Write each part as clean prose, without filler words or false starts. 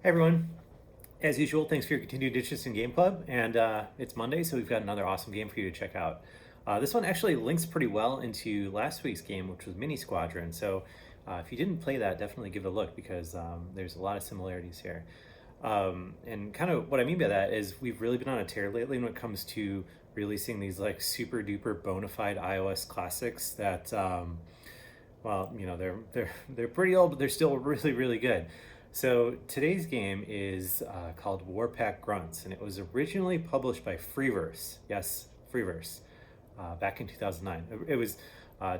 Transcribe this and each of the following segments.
Hey everyone. As usual, thanks for your continued interest in GameClub. And it's Monday, so we've got another awesome game for you to check out. This one actually links pretty well into last week's game, which was Mini Squadron. So if you didn't play that, definitely give it a look because there's a lot of similarities here. And kind of what I mean by that is we've really been on a tear lately when it comes to releasing these like super duper bona fide iOS classics that, well, you know, they're pretty old, but they're still really, really good. So today's game is called Warpack Grunts, and it was originally published by Freeverse. Yes, Freeverse, back in 2009. It was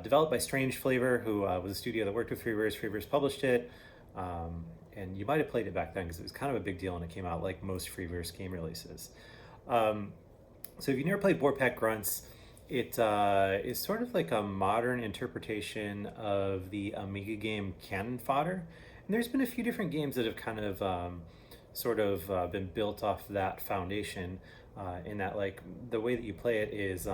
developed by Strange Flavor, who was a studio that worked with Freeverse. Freeverse published it, and you might have played it back then because it was kind of a big deal when it came out, like most Freeverse game releases. So if you've never played Warpack Grunts, it is sort of like a modern interpretation of the Amiga game Cannon Fodder. And there's been a few different games that have kind of been built off that foundation. In that, like, the way that you play it is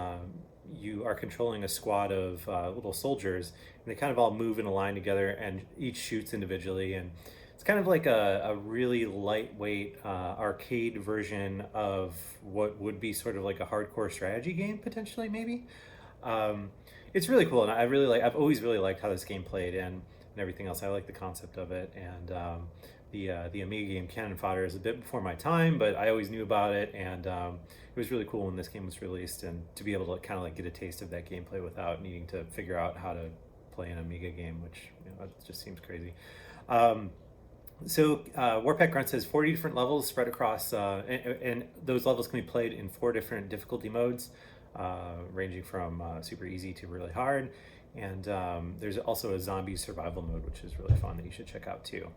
you are controlling a squad of little soldiers, and they kind of all move in a line together, and each shoots individually. And it's kind of like a really lightweight arcade version of what would be sort of like a hardcore strategy game, potentially, maybe. It's really cool, and I've always really liked how this game played, and everything else. I like the concept of it, and the Amiga game Cannon Fodder is a bit before my time, but I always knew about it, and it was really cool when this game was released, and to be able to kind of like get a taste of that gameplay without needing to figure out how to play an Amiga game, which, you know, it just seems crazy. Warpack Grunts has 40 different levels spread across, and those levels can be played in 4 different difficulty modes, ranging from super easy to really hard. And there's also a zombie survival mode, which is really fun that you should check out too.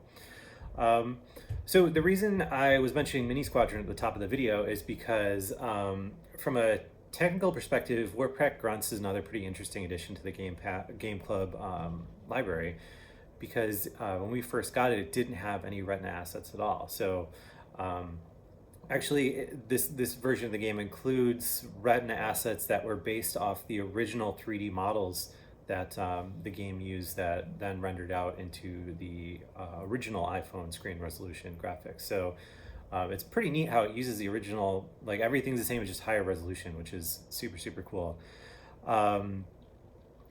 So the reason I was mentioning Mini Squadron at the top of the video is because from a technical perspective, Warpack Grunts is another pretty interesting addition to the GameClub library, because when we first got it, it didn't have any Retina assets at all. So actually, this version of the game includes Retina assets that were based off the original 3D models that the game used, that then rendered out into the original iPhone screen resolution graphics. So it's pretty neat how it uses the original, like everything's the same, it's just higher resolution, which is super, super cool. I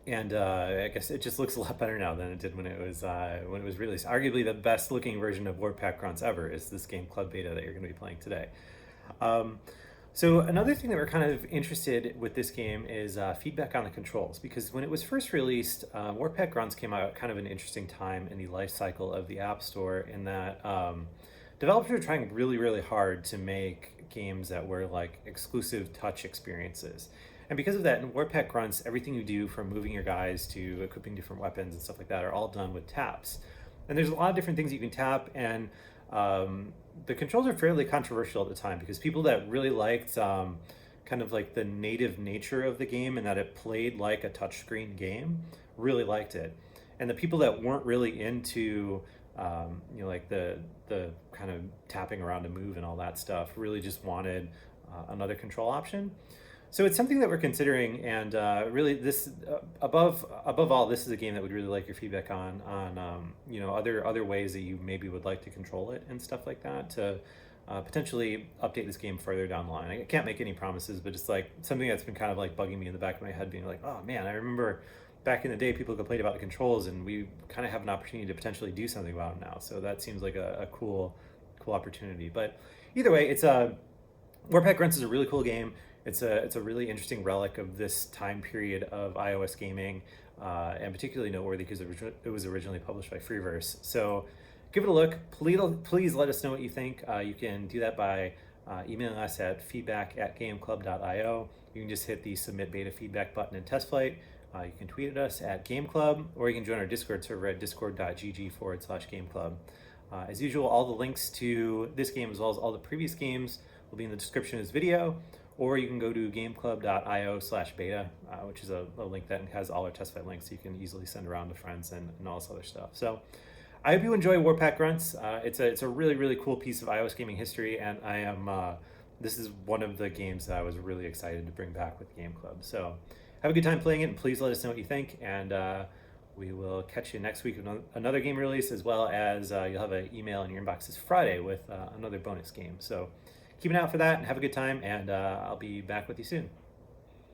guess it just looks a lot better now than it did when it was released. Arguably the best looking version of Warpack Grunts ever is this GameClub beta that you're going to be playing today. So another thing that we're kind of interested with this game is feedback on the controls, because when it was first released, Warpack Grunts came out at kind of an interesting time in the life cycle of the App Store, in that developers were trying really, really hard to make games that were like exclusive touch experiences. And because of that, in Warpack Grunts, everything you do, from moving your guys to equipping different weapons and stuff like that, are all done with taps. And there's a lot of different things you can tap, and the controls are fairly controversial at the time, because people that really liked kind of like the native nature of the game and that it played like a touchscreen game really liked it. And the people that weren't really into like the kind of tapping around to move and all that stuff really just wanted another control option. So it's something that we're considering, and really, this above all, this is a game that we'd really like your feedback on other ways that you maybe would like to control it and stuff like that, to potentially update this game further down the line. I can't make any promises, but it's like something that's been kind of like bugging me in the back of my head, being like, oh man, I remember back in the day people complained about the controls, and we kind of have an opportunity to potentially do something about them now. So that seems like a cool opportunity. But either way, it's Warpack Grunts is a really cool game. It's a really interesting relic of this time period of iOS gaming, and particularly noteworthy because it was originally published by Freeverse. So give it a look. Please let us know what you think. You can do that by emailing us at feedback@gameclub.io. You can just hit the submit beta feedback button in TestFlight. You can tweet at us at GameClub, or you can join our Discord server at discord.gg/GameClub. As usual, all the links to this game, as well as all the previous games, will be in the description of this video. Or you can go to gameclub.io/beta, which is a link that has all our TestFlight links, so you can easily send around to friends and all this other stuff. So I hope you enjoy Warpack Grunts. It's a really, really cool piece of iOS gaming history, and this is one of the games that I was really excited to bring back with GameClub. So have a good time playing it, and please let us know what you think, and we will catch you next week with another game release, as well as you'll have an email in your inbox this Friday with another bonus game. So keep an eye out for that and have a good time, and I'll be back with you soon.